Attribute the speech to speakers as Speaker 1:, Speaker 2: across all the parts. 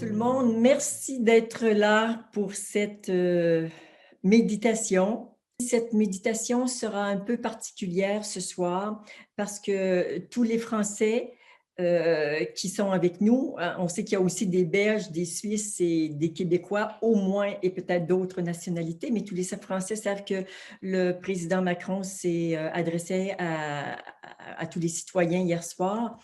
Speaker 1: tout le monde. Merci d'être là pour cette méditation. Cette méditation sera un peu particulière ce soir parce que tous les Français qui sont avec nous, hein, on sait qu'il y a aussi des Belges, des Suisses et des Québécois au moins et peut-être d'autres nationalités, mais tous les Français savent que le président Macron s'est adressé à tous les citoyens hier soir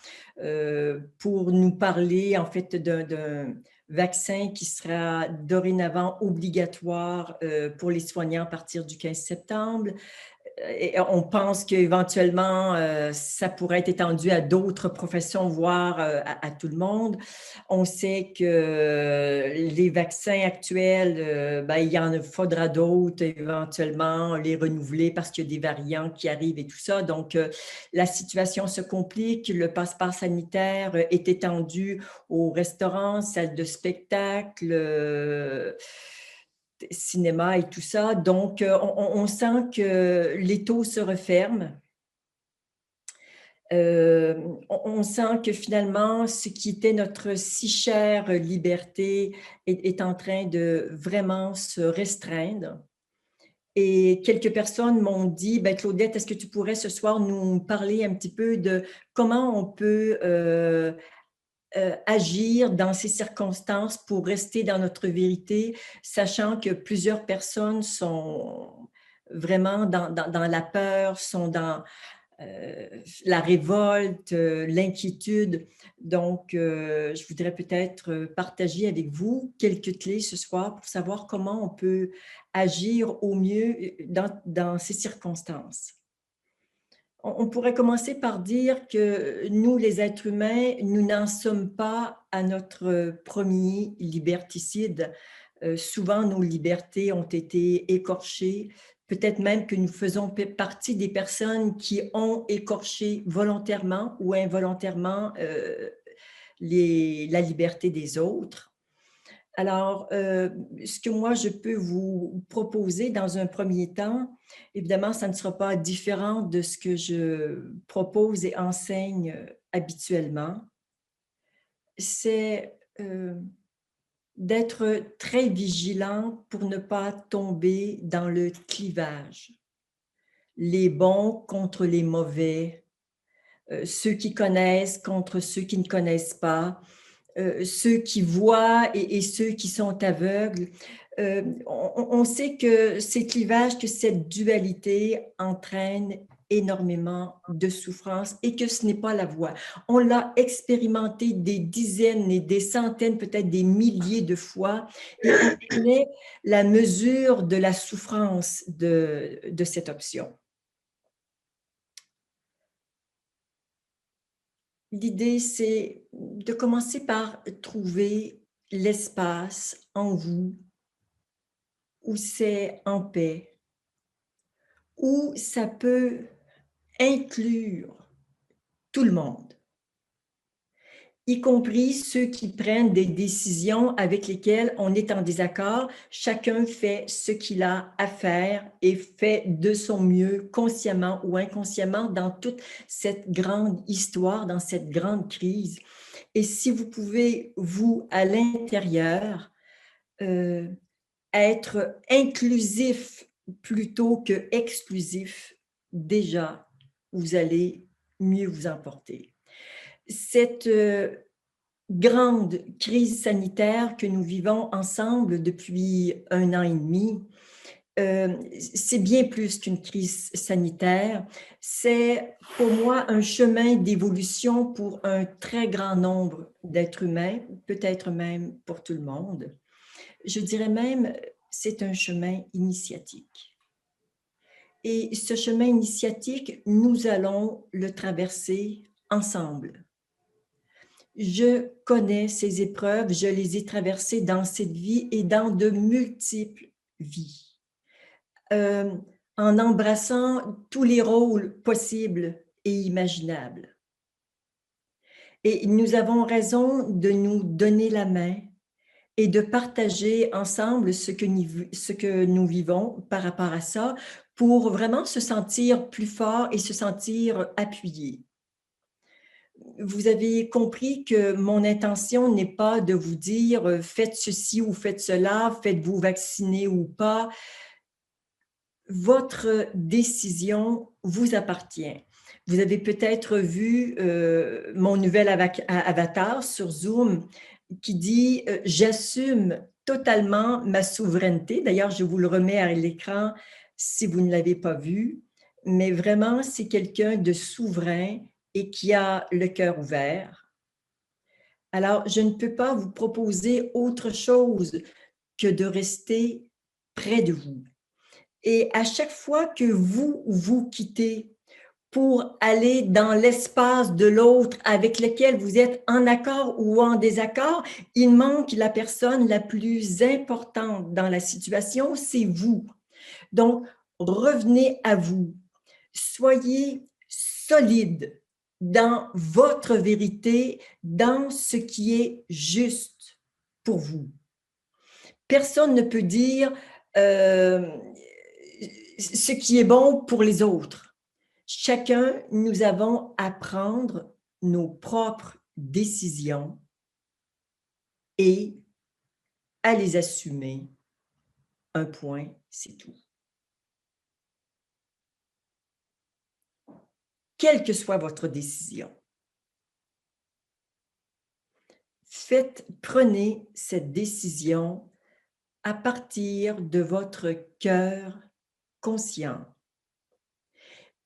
Speaker 1: pour nous parler en fait d'un vaccin qui sera dorénavant obligatoire pour les soignants à partir du 15 septembre. Et on pense qu'éventuellement, ça pourrait être étendu à d'autres professions, voire à tout le monde. On sait que les vaccins actuels, il y en faudra d'autres éventuellement, les renouveler parce qu'il y a des variants qui arrivent et tout ça. Donc, la situation se complique. Le passeport sanitaire est étendu aux restaurants, salles de spectacle, cinéma et tout ça. Donc, on sent que les taux se referment. On sent que finalement, ce qui était notre si chère liberté est en train de vraiment se restreindre. Et quelques personnes m'ont dit, ben, Claudette, est-ce que tu pourrais ce soir nous parler un petit peu de comment on peut agir dans ces circonstances pour rester dans notre vérité, sachant que plusieurs personnes sont vraiment dans la peur, sont dans la révolte, l'inquiétude. Donc, je voudrais peut-être partager avec vous quelques clés ce soir pour savoir comment on peut agir au mieux dans ces circonstances. On pourrait commencer par dire que nous, les êtres humains, nous n'en sommes pas à notre premier liberticide. Souvent, nos libertés ont été écorchées. Peut-être même que nous faisons partie des personnes qui ont écorché volontairement ou involontairement la liberté des autres. Alors, ce que moi, je peux vous proposer dans un premier temps, évidemment, ça ne sera pas différent de ce que je propose et enseigne habituellement, c'est d'être très vigilant pour ne pas tomber dans le clivage. Les bons contre les mauvais, ceux qui connaissent contre ceux qui ne connaissent pas, ceux qui voient et ceux qui sont aveugles. On sait que ces clivages, que cette dualité entraîne énormément de souffrance et que ce n'est pas la voie. On l'a expérimenté des dizaines et des centaines, peut-être des milliers de fois, et on connaît la mesure de la souffrance de cette option. L'idée, c'est de commencer par trouver l'espace en vous où c'est en paix, où ça peut inclure tout le monde, y compris ceux qui prennent des décisions avec lesquelles on est en désaccord. Chacun fait ce qu'il a à faire et fait de son mieux, consciemment ou inconsciemment, dans toute cette grande histoire, dans cette grande crise. Et si vous pouvez, vous, à l'intérieur, être inclusif plutôt que exclusif, déjà, vous allez mieux vous emporter. Cette grande crise sanitaire que nous vivons ensemble depuis 1 an et demi, c'est bien plus qu'une crise sanitaire. C'est pour moi un chemin d'évolution pour un très grand nombre d'êtres humains, peut-être même pour tout le monde. Je dirais même, c'est un chemin initiatique. Et ce chemin initiatique, nous allons le traverser ensemble. Je connais ces épreuves, je les ai traversées dans cette vie et dans de multiples vies. En embrassant tous les rôles possibles et imaginables. Et nous avons raison de nous donner la main et de partager ensemble ce que nous vivons par rapport à ça pour vraiment se sentir plus fort et se sentir appuyé. vous avez compris que mon intention n'est pas de vous dire faites ceci ou faites cela, faites-vous vacciner ou pas. Votre décision vous appartient. Vous avez peut-être vu mon nouvel avatar sur Zoom qui dit j'assume totalement ma souveraineté. D'ailleurs, je vous le remets à l'écran si vous ne l'avez pas vu. Mais vraiment, c'est quelqu'un de souverain et qui a le cœur ouvert. Alors, je ne peux pas vous proposer autre chose que de rester près de vous. Et à chaque fois que vous quittez pour aller dans l'espace de l'autre avec lequel vous êtes en accord ou en désaccord, il manque la personne la plus importante dans la situation, c'est vous. Donc, revenez à vous. Soyez solide dans votre vérité, dans ce qui est juste pour vous. Personne ne peut dire ce qui est bon pour les autres. Chacun, nous avons à prendre nos propres décisions et à les assumer. Un point, c'est tout. Quelle que soit votre décision, prenez cette décision à partir de votre cœur conscient,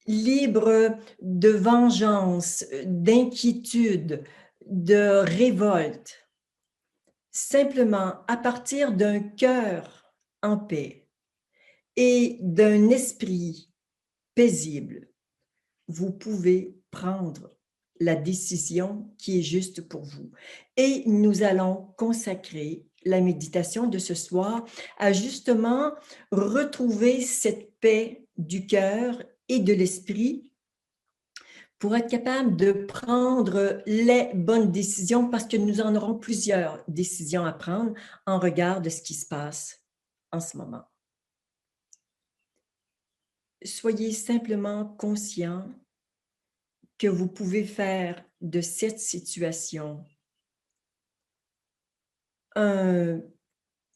Speaker 1: libre de vengeance, d'inquiétude, de révolte, simplement à partir d'un cœur en paix et d'un esprit paisible, vous pouvez prendre la décision qui est juste pour vous. Et nous allons consacrer la méditation de ce soir à justement retrouver cette paix du cœur et de l'esprit pour être capable de prendre les bonnes décisions parce que nous en aurons plusieurs décisions à prendre en regard de ce qui se passe en ce moment. Soyez simplement conscient que vous pouvez faire de cette situation un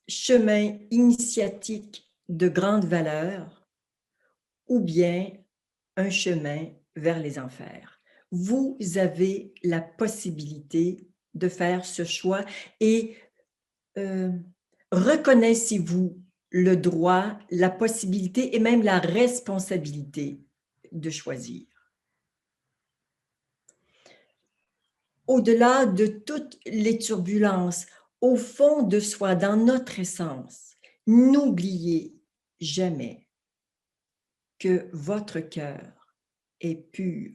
Speaker 1: chemin initiatique de grande valeur ou bien un chemin vers les enfers. Vous avez la possibilité de faire ce choix et reconnaissez-vous le droit, la possibilité et même la responsabilité de choisir. Au-delà de toutes les turbulences, au fond de soi, dans notre essence, n'oubliez jamais que votre cœur est pur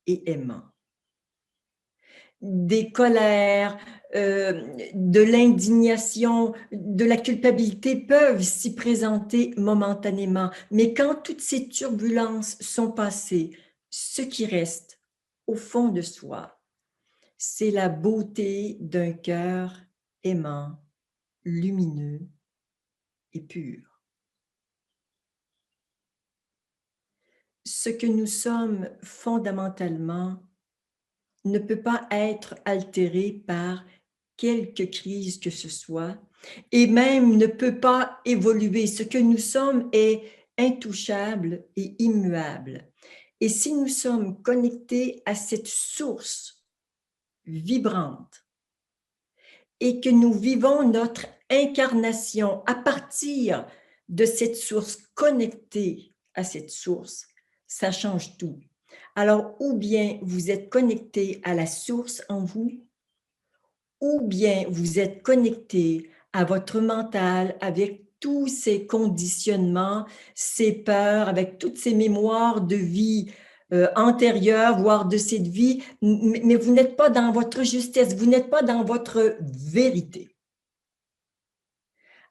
Speaker 1: et aimant. Des colères, de l'indignation, de la culpabilité peuvent s'y présenter momentanément, mais quand toutes ces turbulences sont passées, ce qui reste au fond de soi, c'est la beauté d'un cœur aimant, lumineux et pur. Ce que nous sommes fondamentalement ne peut pas être altéré par quelque crise que ce soit et même ne peut pas évoluer. Ce que nous sommes est intouchable et immuable. Et si nous sommes connectés à cette source vibrante et que nous vivons notre incarnation à partir de cette source, connectée à cette source, ça change tout. Alors, ou bien vous êtes connecté à la source en vous, ou bien vous êtes connecté à votre mental avec tous ces conditionnements, ces peurs, avec toutes ces mémoires de vie antérieure, voire de cette vie, mais vous n'êtes pas dans votre justesse, vous n'êtes pas dans votre vérité.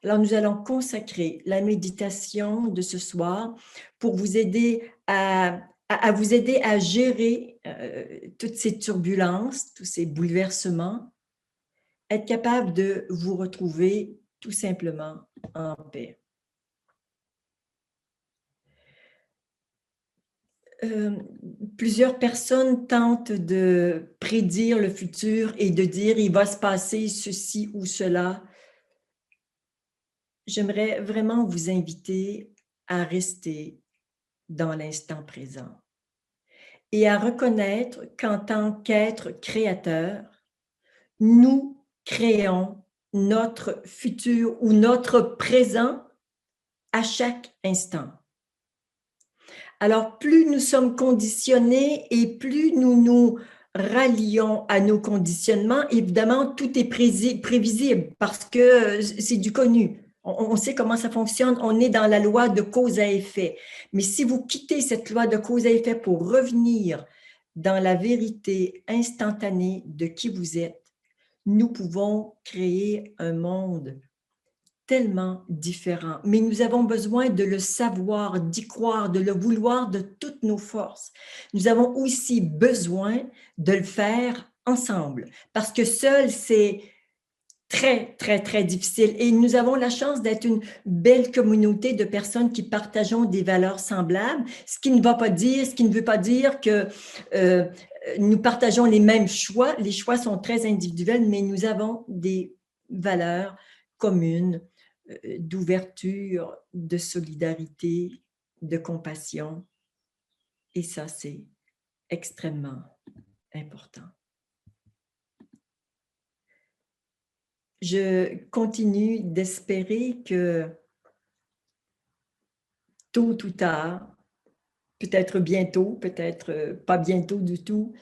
Speaker 1: Alors, nous allons consacrer la méditation de ce soir pour vous aider à vous aider à gérer toutes ces turbulences, tous ces bouleversements, être capable de vous retrouver tout simplement en paix. euh, plusieurs personnes tentent de prédire le futur et de dire il va se passer ceci ou cela. J'aimerais vraiment vous inviter à rester dans l'instant présent et à reconnaître qu'en tant qu'être créateur, nous créons notre futur ou notre présent à chaque instant. Alors, plus nous sommes conditionnés et plus nous nous rallions à nos conditionnements, évidemment, tout est prévisible parce que c'est du connu. On sait comment ça fonctionne, on est dans la loi de cause à effet. Mais si vous quittez cette loi de cause à effet pour revenir dans la vérité instantanée de qui vous êtes, nous pouvons créer un monde tellement différent. Mais nous avons besoin de le savoir, d'y croire, de le vouloir de toutes nos forces. Nous avons aussi besoin de le faire ensemble parce que seul, c'est très, très, très difficile. Et nous avons la chance d'être une belle communauté de personnes qui partageons des valeurs semblables, ce qui ne veut pas dire que nous partageons les mêmes choix. Les choix sont très individuels, mais nous avons des valeurs communes d'ouverture, de solidarité, de compassion. Et ça, c'est extrêmement important. Je continue d'espérer que tôt ou tard, peut-être bientôt, peut-être pas bientôt du tout,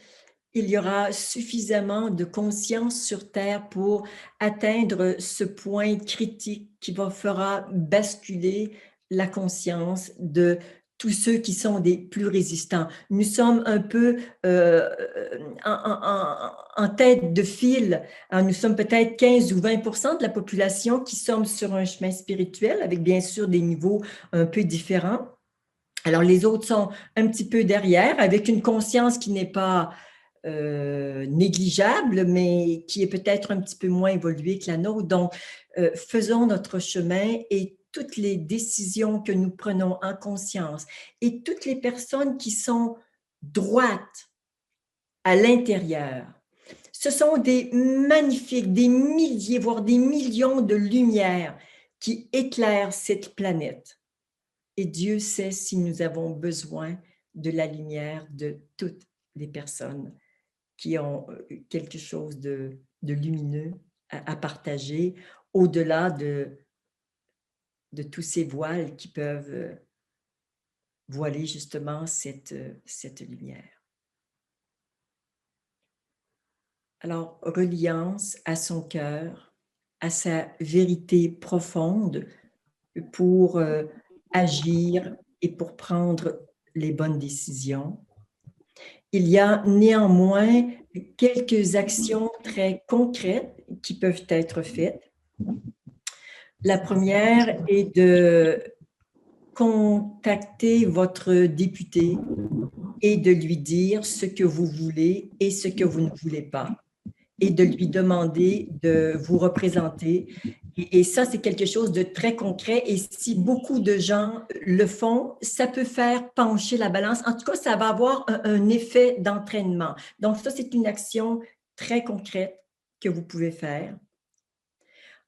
Speaker 1: il y aura suffisamment de conscience sur Terre pour atteindre ce point critique qui fera basculer la conscience de tous ceux qui sont des plus résistants. Nous sommes un peu en tête de file. Hein, nous sommes peut-être 15 ou 20% de la population qui sommes sur un chemin spirituel, avec bien sûr des niveaux un peu différents. Alors, les autres sont un petit peu derrière, avec une conscience qui n'est pas négligeable, mais qui est peut-être un petit peu moins évoluée que la nôtre. Donc, faisons notre chemin et toutes les décisions que nous prenons en conscience et toutes les personnes qui sont droites à l'intérieur, ce sont des magnifiques, des milliers, voire des millions de lumières qui éclairent cette planète. Et Dieu sait si nous avons besoin de la lumière de toutes les personnes qui ont quelque chose de lumineux à partager, au-delà de tous ces voiles qui peuvent voiler justement cette lumière. Alors, reliance à son cœur, à sa vérité profonde pour agir et pour prendre les bonnes décisions. Il y a néanmoins quelques actions très concrètes qui peuvent être faites. La première est de contacter votre député et de lui dire ce que vous voulez et ce que vous ne voulez pas, et de lui demander de vous représenter. Et ça, c'est quelque chose de très concret. Et si beaucoup de gens le font, ça peut faire pencher la balance. En tout cas, ça va avoir un effet d'entraînement. Donc, ça, c'est une action très concrète que vous pouvez faire.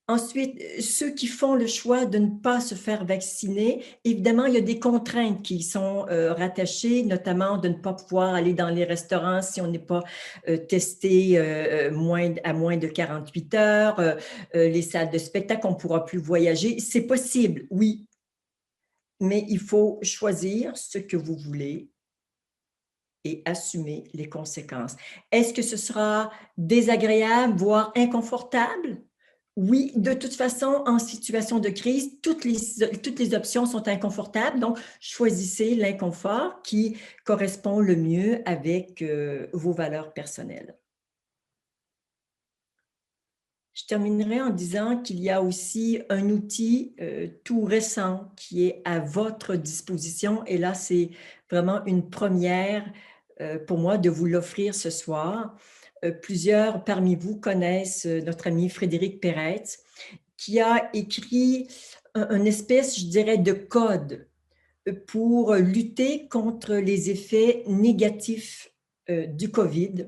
Speaker 1: Ensuite, ceux qui font le choix de ne pas se faire vacciner, évidemment, il y a des contraintes qui sont rattachées, notamment de ne pas pouvoir aller dans les restaurants si on n'est pas testé à moins de 48 heures, les salles de spectacle, on ne pourra plus voyager. C'est possible, oui, mais il faut choisir ce que vous voulez et assumer les conséquences. Est-ce que ce sera désagréable, voire inconfortable? Oui, de toute façon, en situation de crise, toutes les options sont inconfortables, donc choisissez l'inconfort qui correspond le mieux avec vos valeurs personnelles. Je terminerai en disant qu'il y a aussi un outil tout récent qui est à votre disposition, et là, c'est vraiment une première pour moi de vous l'offrir ce soir. Plusieurs parmi vous connaissent notre ami Frédéric Peretz, qui a écrit une espèce, je dirais, de code pour lutter contre les effets négatifs du COVID.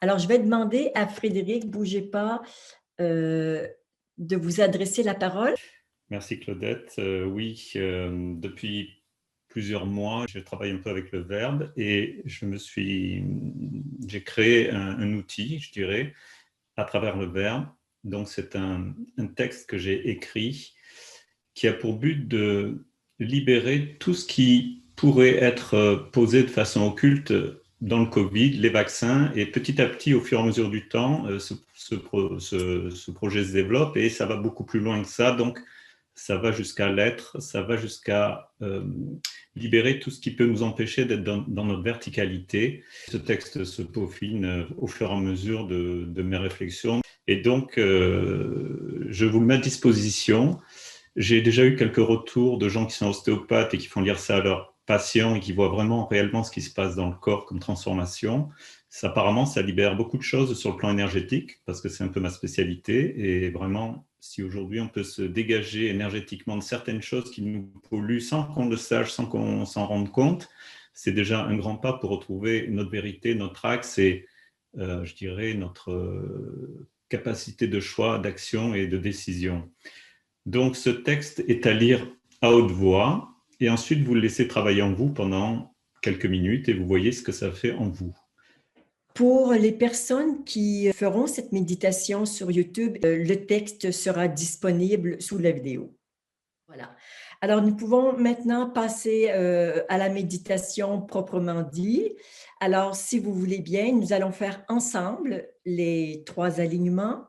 Speaker 1: Alors, je vais demander à Frédéric, bougez pas, euh, de vous adresser la parole.
Speaker 2: Merci Claudette. Oui, depuis plusieurs mois, je travaille un peu avec le verbe et j'ai créé un outil, je dirais, à travers le verbe. Donc c'est un texte que j'ai écrit qui a pour but de libérer tout ce qui pourrait être posé de façon occulte dans le Covid, les vaccins, et petit à petit, au fur et à mesure du temps, ce projet se développe et ça va beaucoup plus loin que ça. Donc, ça va jusqu'à l'être, ça va jusqu'à libérer tout ce qui peut nous empêcher d'être dans notre verticalité. Ce texte se peaufine au fur et à mesure de mes réflexions. Et donc, je vous le mets à disposition. J'ai déjà eu quelques retours de gens qui sont ostéopathes et qui font lire ça à leurs patients et qui voient vraiment réellement ce qui se passe dans le corps comme transformation. Apparemment, ça libère beaucoup de choses sur le plan énergétique, parce que c'est un peu ma spécialité. Et vraiment, si aujourd'hui on peut se dégager énergétiquement de certaines choses qui nous polluent sans qu'on le sache, sans qu'on s'en rende compte, c'est déjà un grand pas pour retrouver notre vérité, notre axe et, je dirais, notre capacité de choix, d'action et de décision. Donc, ce texte est à lire à haute voix et ensuite vous le laissez travailler en vous pendant quelques minutes et vous voyez ce que ça fait en vous.
Speaker 1: Pour les personnes qui feront cette méditation sur YouTube, le texte sera disponible sous la vidéo. Voilà. Alors, nous pouvons maintenant passer à la méditation proprement dit. Alors, si vous voulez bien, nous allons faire ensemble les 3 alignements.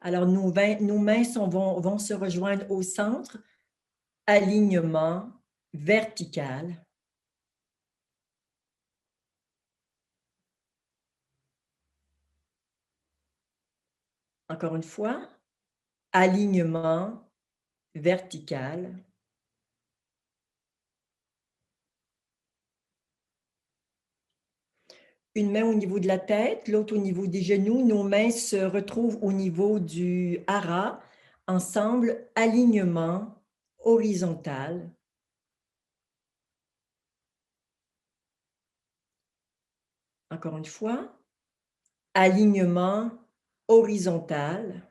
Speaker 1: Alors, nos mains vont se rejoindre au centre. Alignement vertical. Encore une fois, alignement vertical. Une main au niveau de la tête, l'autre au niveau des genoux. Nos mains se retrouvent au niveau du hara. Ensemble, alignement horizontal. Encore une fois, alignement horizontal.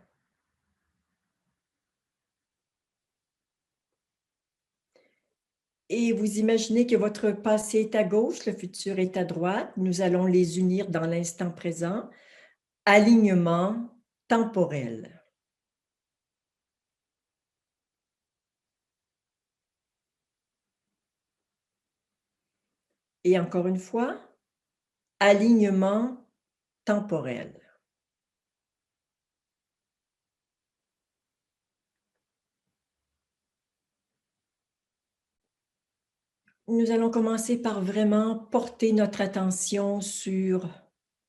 Speaker 1: Et vous imaginez que votre passé est à gauche, le futur est à droite. Nous allons les unir dans l'instant présent. Alignement temporel. Et encore une fois, alignement temporel. Nous allons commencer par vraiment porter notre attention sur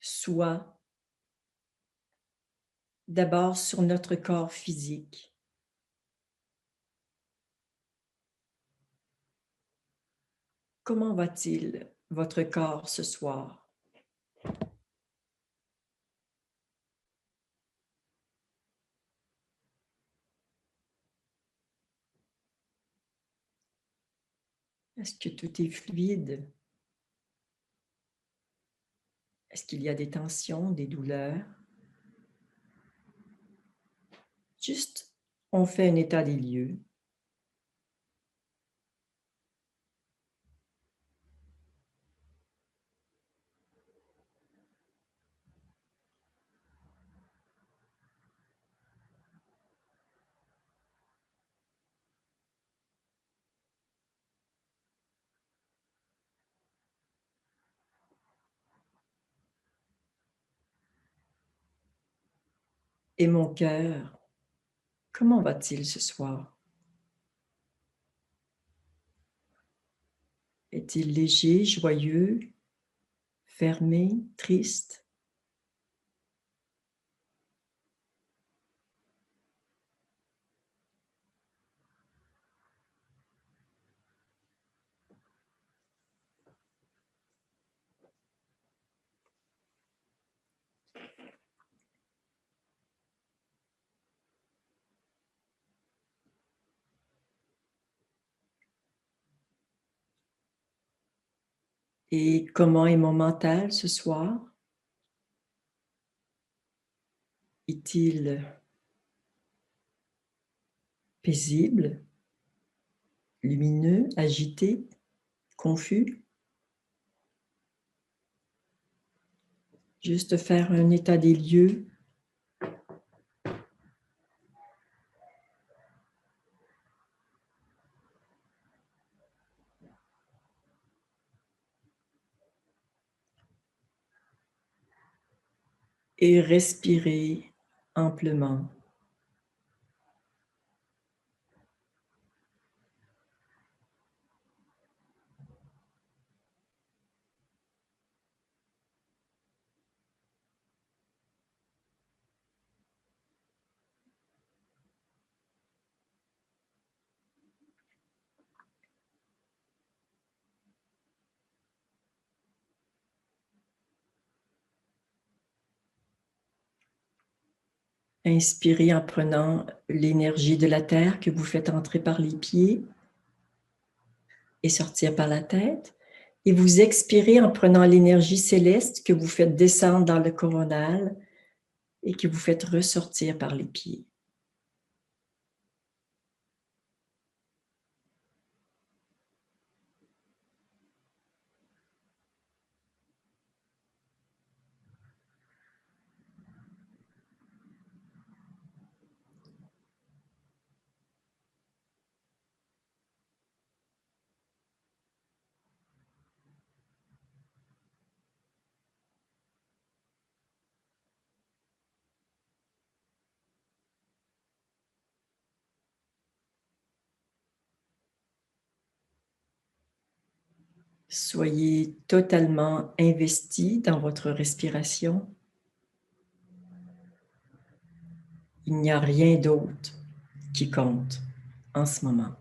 Speaker 1: soi, d'abord sur notre corps physique. Comment va-t-il, votre corps, ce soir? Est-ce que tout est fluide? Est-ce qu'il y a des tensions, des douleurs? Juste, on fait un état des lieux. Et mon cœur, comment va-t-il ce soir? Est-il léger, joyeux, fermé, triste? Et comment est mon mental ce soir? Est-il paisible, lumineux, agité, confus? Juste faire un état des lieux. Et respirer amplement. Inspirez en prenant l'énergie de la terre que vous faites entrer par les pieds et sortir par la tête. Et vous expirez en prenant l'énergie céleste que vous faites descendre dans le coronal et que vous faites ressortir par les pieds. Soyez totalement investi dans votre respiration. Il n'y a rien d'autre qui compte en ce moment.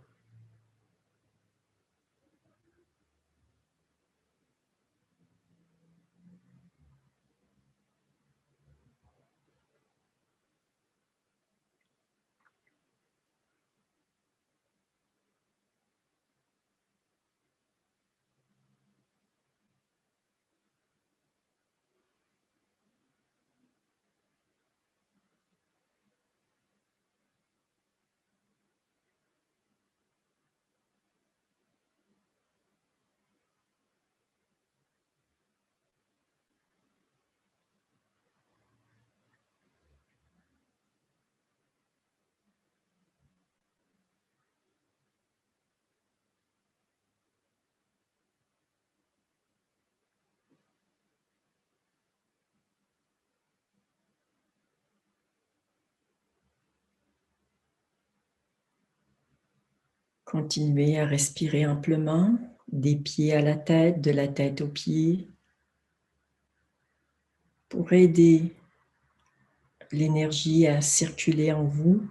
Speaker 1: Continuez à respirer amplement, des pieds à la tête, de la tête aux pieds, pour aider l'énergie à circuler en vous,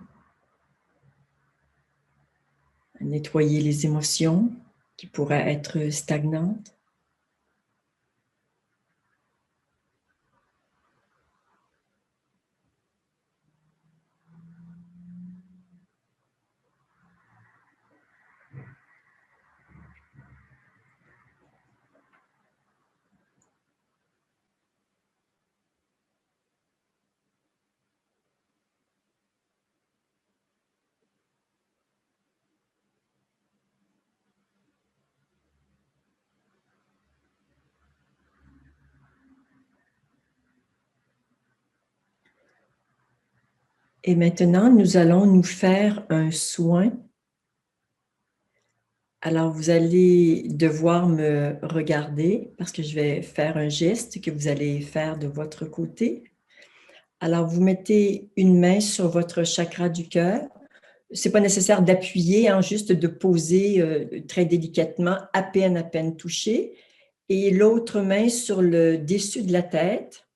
Speaker 1: à nettoyer les émotions qui pourraient être stagnantes. Et maintenant, nous allons nous faire un soin. Alors, vous allez devoir me regarder parce que je vais faire un geste que vous allez faire de votre côté. Alors, vous mettez une main sur votre chakra du cœur. Ce n'est pas nécessaire d'appuyer, hein, juste de poser très délicatement, à peine touché. Et l'autre main sur le dessus de la tête.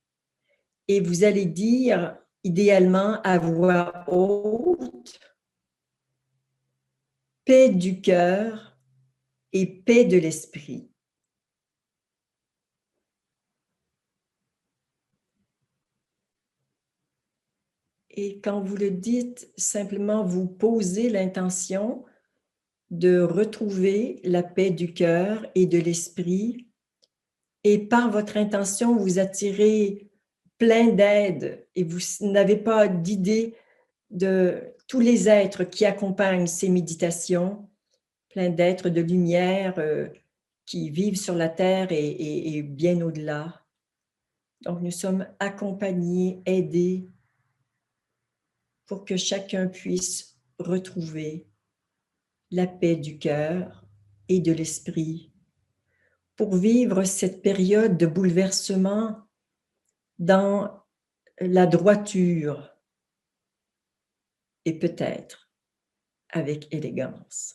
Speaker 1: Et vous allez dire, idéalement à voix haute, paix du cœur et paix de l'esprit. Et quand vous le dites, simplement vous posez l'intention de retrouver la paix du cœur et de l'esprit et par votre intention, vous attirez plein d'aides et vous n'avez pas d'idée de tous les êtres qui accompagnent ces méditations, plein d'êtres de lumière qui vivent sur la terre et bien au-delà. Donc, nous sommes accompagnés, aidés pour que chacun puisse retrouver la paix du cœur et de l'esprit, pour vivre cette période de bouleversement dans la droiture et peut-être avec élégance.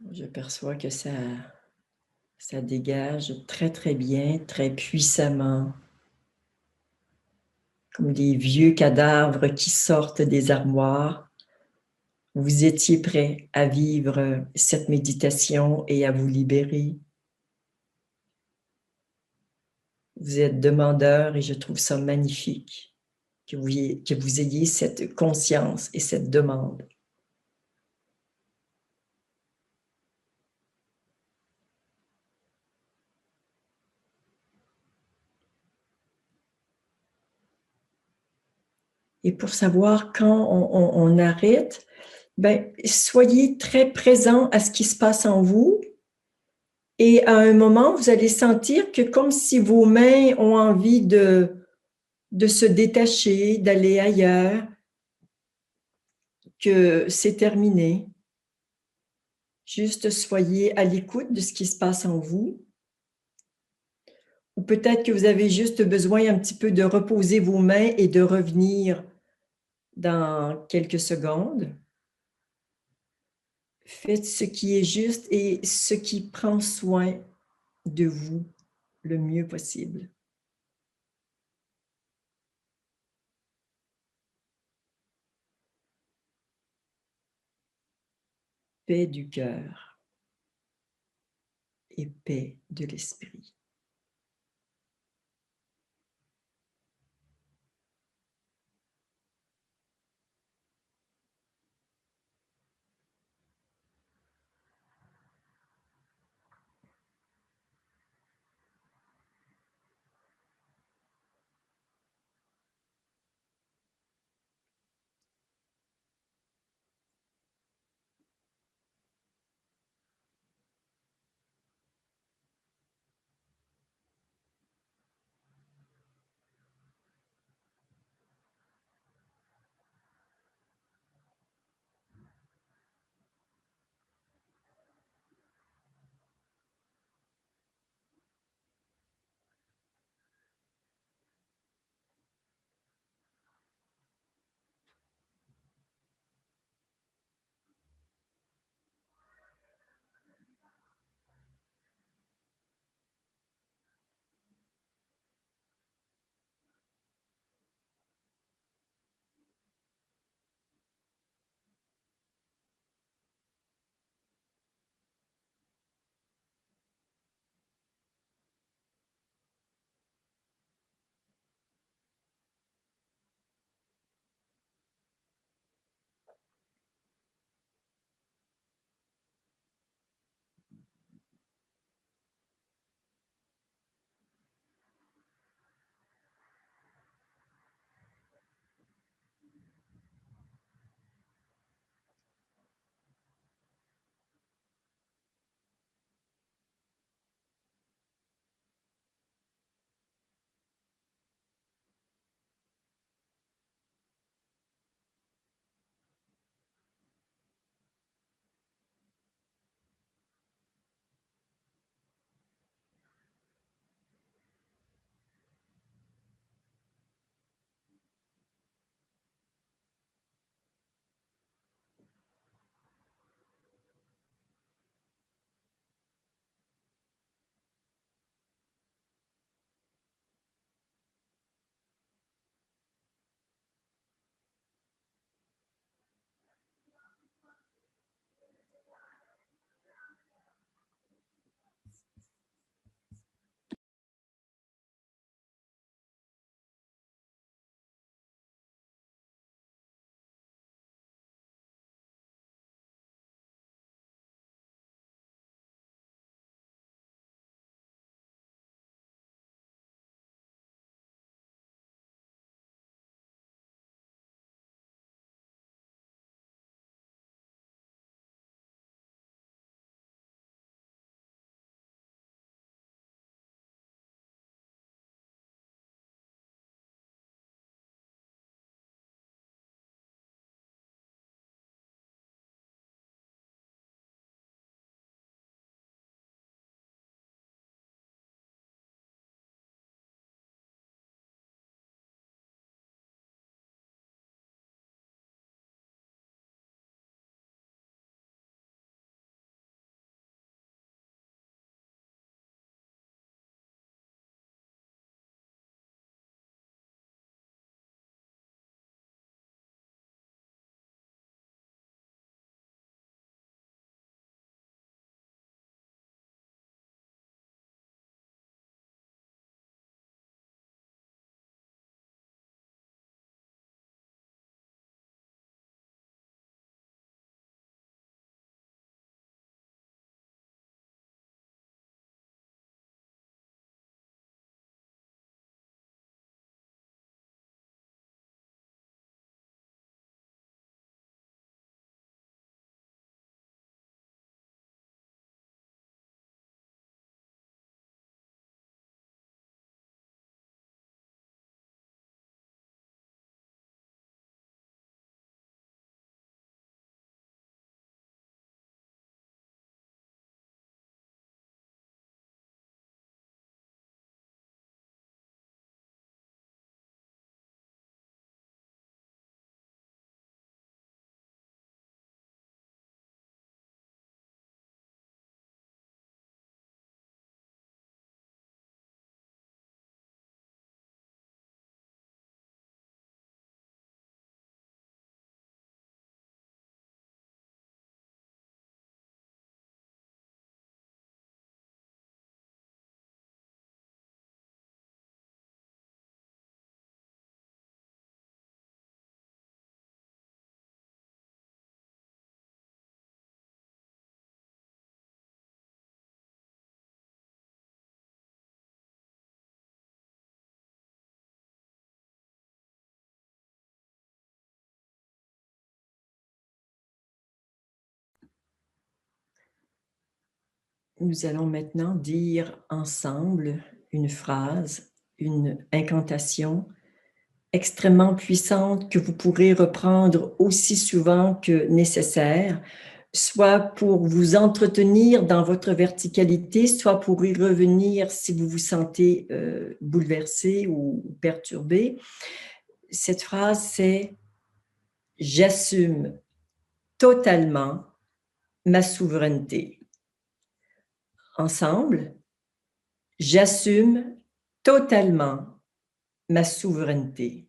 Speaker 1: Je perçois que ça dégage très, très bien, très puissamment, comme des vieux cadavres qui sortent des armoires. Vous étiez prêt à vivre cette méditation et à vous libérer. Vous êtes demandeur et je trouve ça magnifique que vous ayez cette conscience et cette demande. Et pour savoir quand on arrête, ben, soyez très présent à ce qui se passe en vous. Et à un moment, vous allez sentir que comme si vos mains ont envie de se détacher, d'aller ailleurs, que c'est terminé. Juste soyez à l'écoute de ce qui se passe en vous. Ou peut-être que vous avez juste besoin un petit peu de reposer vos mains et de revenir dans quelques secondes. Faites ce qui est juste et ce qui prend soin de vous le mieux possible. Paix du cœur et paix de l'esprit. Nous allons maintenant dire ensemble une phrase, une incantation extrêmement puissante que vous pourrez reprendre aussi souvent que nécessaire, soit pour vous entretenir dans votre verticalité, soit pour y revenir si vous vous sentez bouleversé ou perturbé. Cette phrase, c'est « J'assume totalement ma souveraineté ». Ensemble, j'assume totalement ma souveraineté.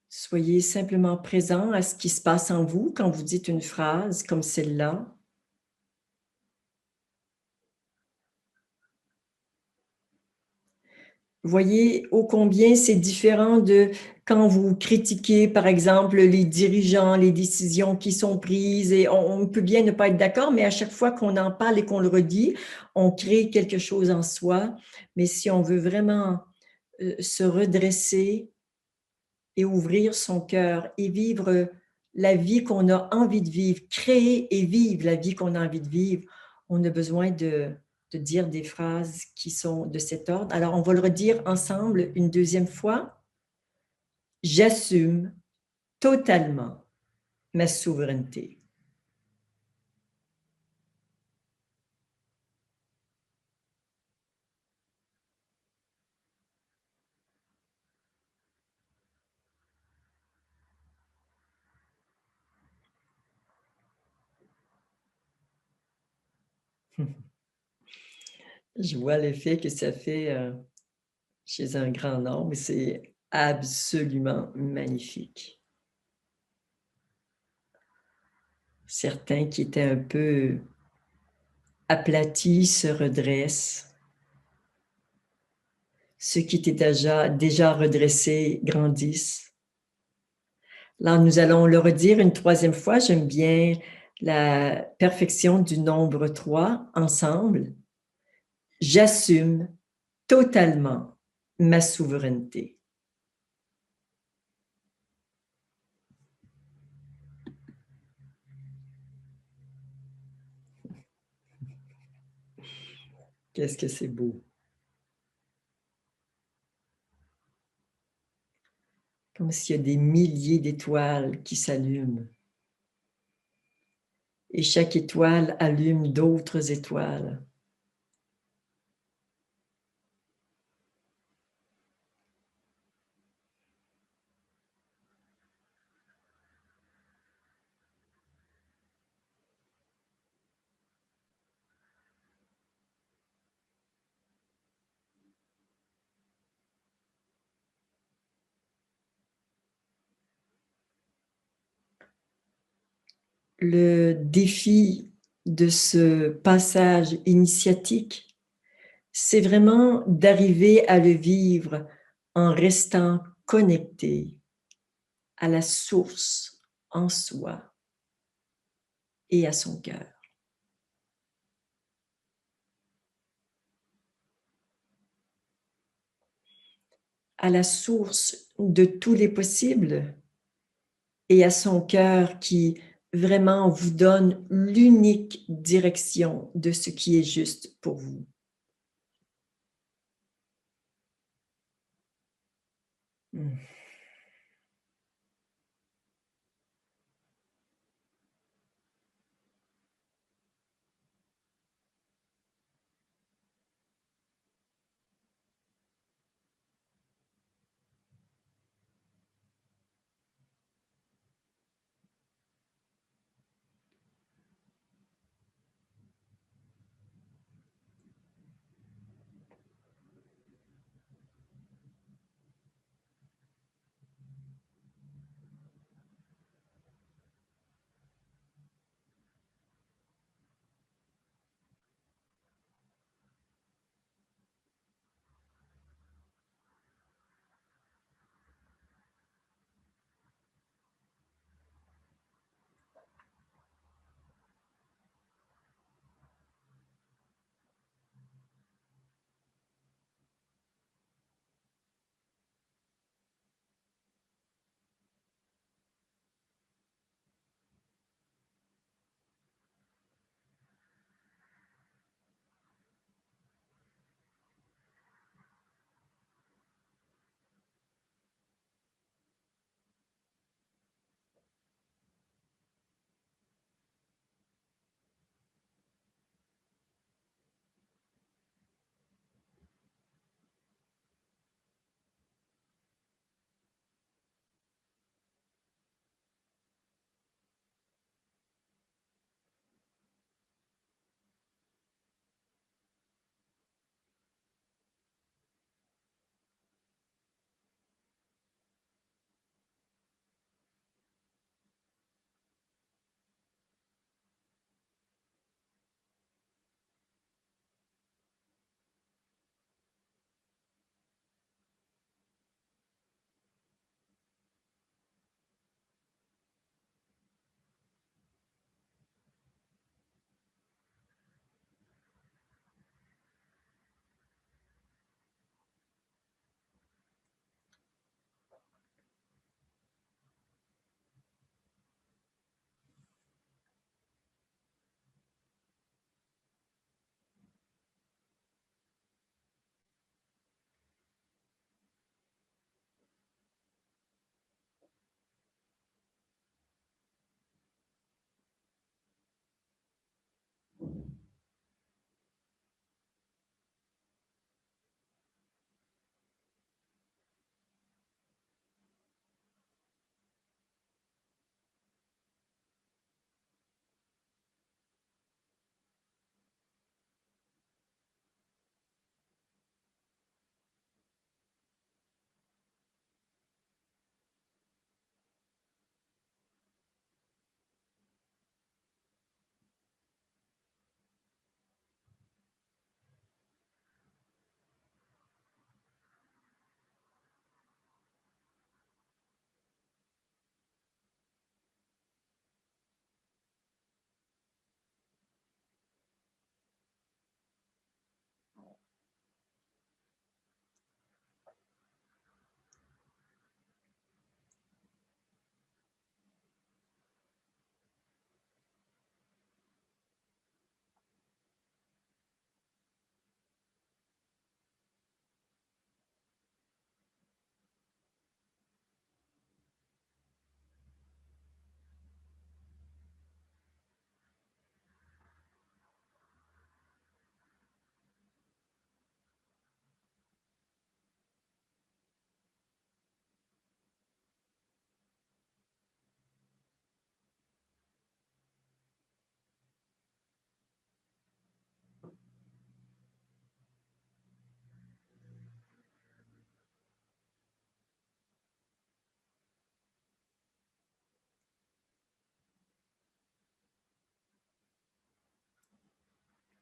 Speaker 1: Soyez simplement présent à ce qui se passe en vous quand vous dites une phrase comme celle-là. Voyez ô combien c'est différent de quand vous critiquez, par exemple, les dirigeants, les décisions qui sont prises, et on peut bien ne pas être d'accord, mais à chaque fois qu'on en parle et qu'on le redit, on crée quelque chose en soi. Mais si on veut vraiment se redresser et ouvrir son cœur et vivre la vie qu'on a envie de vivre, créer et vivre la vie qu'on a envie de vivre, on a besoin de dire des phrases qui sont de cet ordre. Alors, on va le redire ensemble une deuxième fois. J'assume totalement ma souveraineté. Je vois l'effet que ça fait chez un grand nombre et c'est absolument magnifique. Certains qui étaient un peu aplatis se redressent. Ceux qui étaient déjà redressés grandissent. Là, nous allons le redire une troisième fois. J'aime bien la perfection du nombre 3 ensemble. J'assume totalement ma souveraineté. Qu'est-ce que c'est beau! Comme s'il y a des milliers d'étoiles qui s'allument. Et chaque étoile allume d'autres étoiles. Le défi de ce passage initiatique, c'est vraiment d'arriver à le vivre en restant connecté à la source en soi et à son cœur. À la source de tous les possibles et à son cœur qui vraiment vous donne l'unique direction de ce qui est juste pour vous.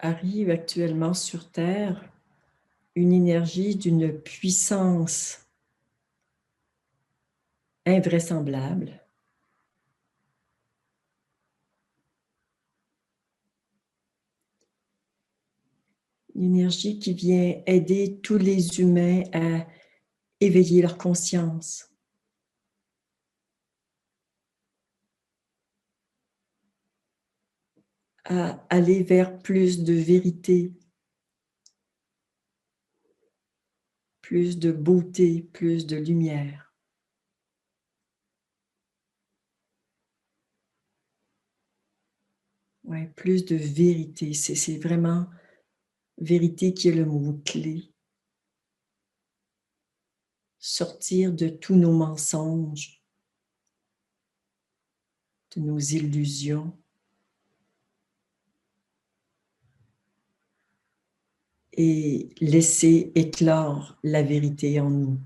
Speaker 1: arrive actuellement sur Terre une énergie d'une puissance invraisemblable. Une énergie qui vient aider tous les humains à éveiller leur conscience. À aller vers plus de vérité, plus de beauté, plus de lumière. Ouais, plus de vérité, c'est vraiment vérité qui est le mot clé. Sortir de tous nos mensonges, de nos illusions. Et laisser éclore la vérité en nous.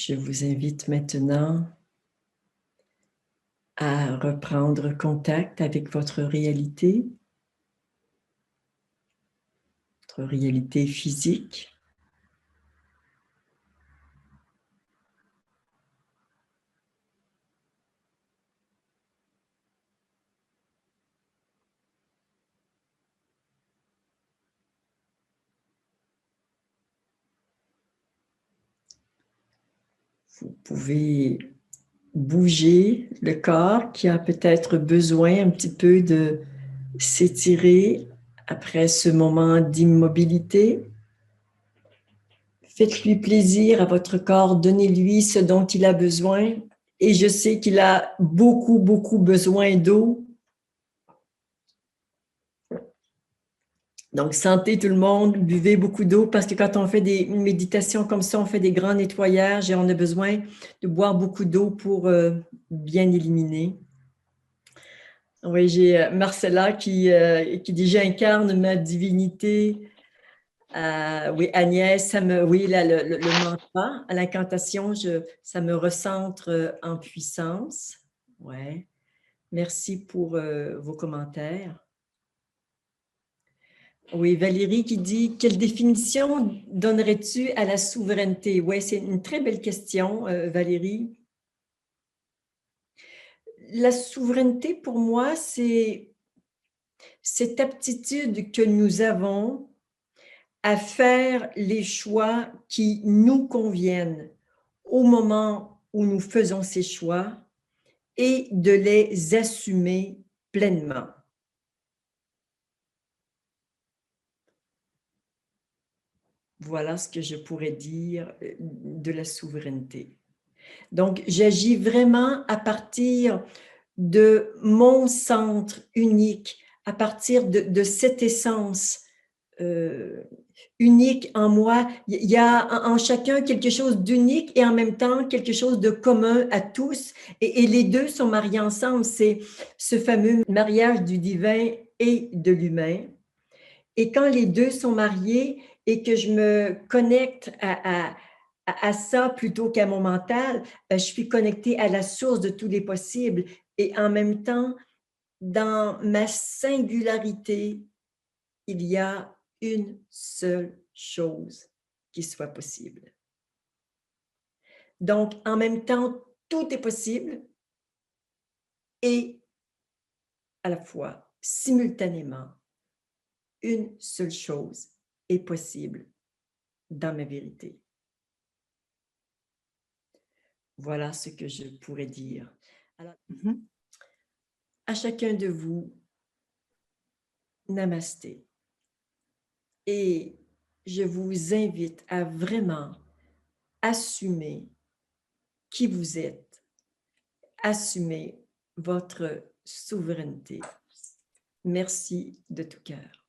Speaker 1: Je vous invite maintenant à reprendre contact avec votre réalité physique. Vous pouvez bouger le corps qui a peut-être besoin un petit peu de s'étirer après ce moment d'immobilité. Faites-lui plaisir à votre corps, donnez-lui ce dont il a besoin. Et je sais qu'il a beaucoup, beaucoup besoin d'eau. Donc, sentez tout le monde, buvez beaucoup d'eau parce que quand on fait des méditations comme ça, on fait des grands nettoyages et on a besoin de boire beaucoup d'eau pour bien éliminer. Oui, j'ai Marcella qui dit « J'incarne ma divinité ». Oui, Agnès, oui, là, le mantra, à l'incantation, ça me recentre en puissance. Ouais. Merci pour vos commentaires. Oui, Valérie qui dit « Quelle définition donnerais-tu à la souveraineté ?» Oui, c'est une très belle question, Valérie. La souveraineté, pour moi, c'est cette aptitude que nous avons à faire les choix qui nous conviennent au moment où nous faisons ces choix et de les assumer pleinement. Voilà ce que je pourrais dire de la souveraineté. Donc, j'agis vraiment à partir de mon centre unique, à partir de cette essence unique en moi. Il y a en chacun quelque chose d'unique et en même temps quelque chose de commun à tous. Et les deux sont mariés ensemble. C'est ce fameux mariage du divin et de l'humain. Et quand les deux sont mariés et que je me connecte à ça plutôt qu'à mon mental, je suis connectée à la source de tous les possibles. Et en même temps, dans ma singularité, il y a une seule chose qui soit possible. Donc, en même temps, tout est possible et à la fois, simultanément, une seule chose est possible dans ma vérité. Voilà ce que je pourrais dire. Alors, à chacun de vous, namasté. Et je vous invite à vraiment assumer qui vous êtes, assumer votre souveraineté. Merci de tout cœur.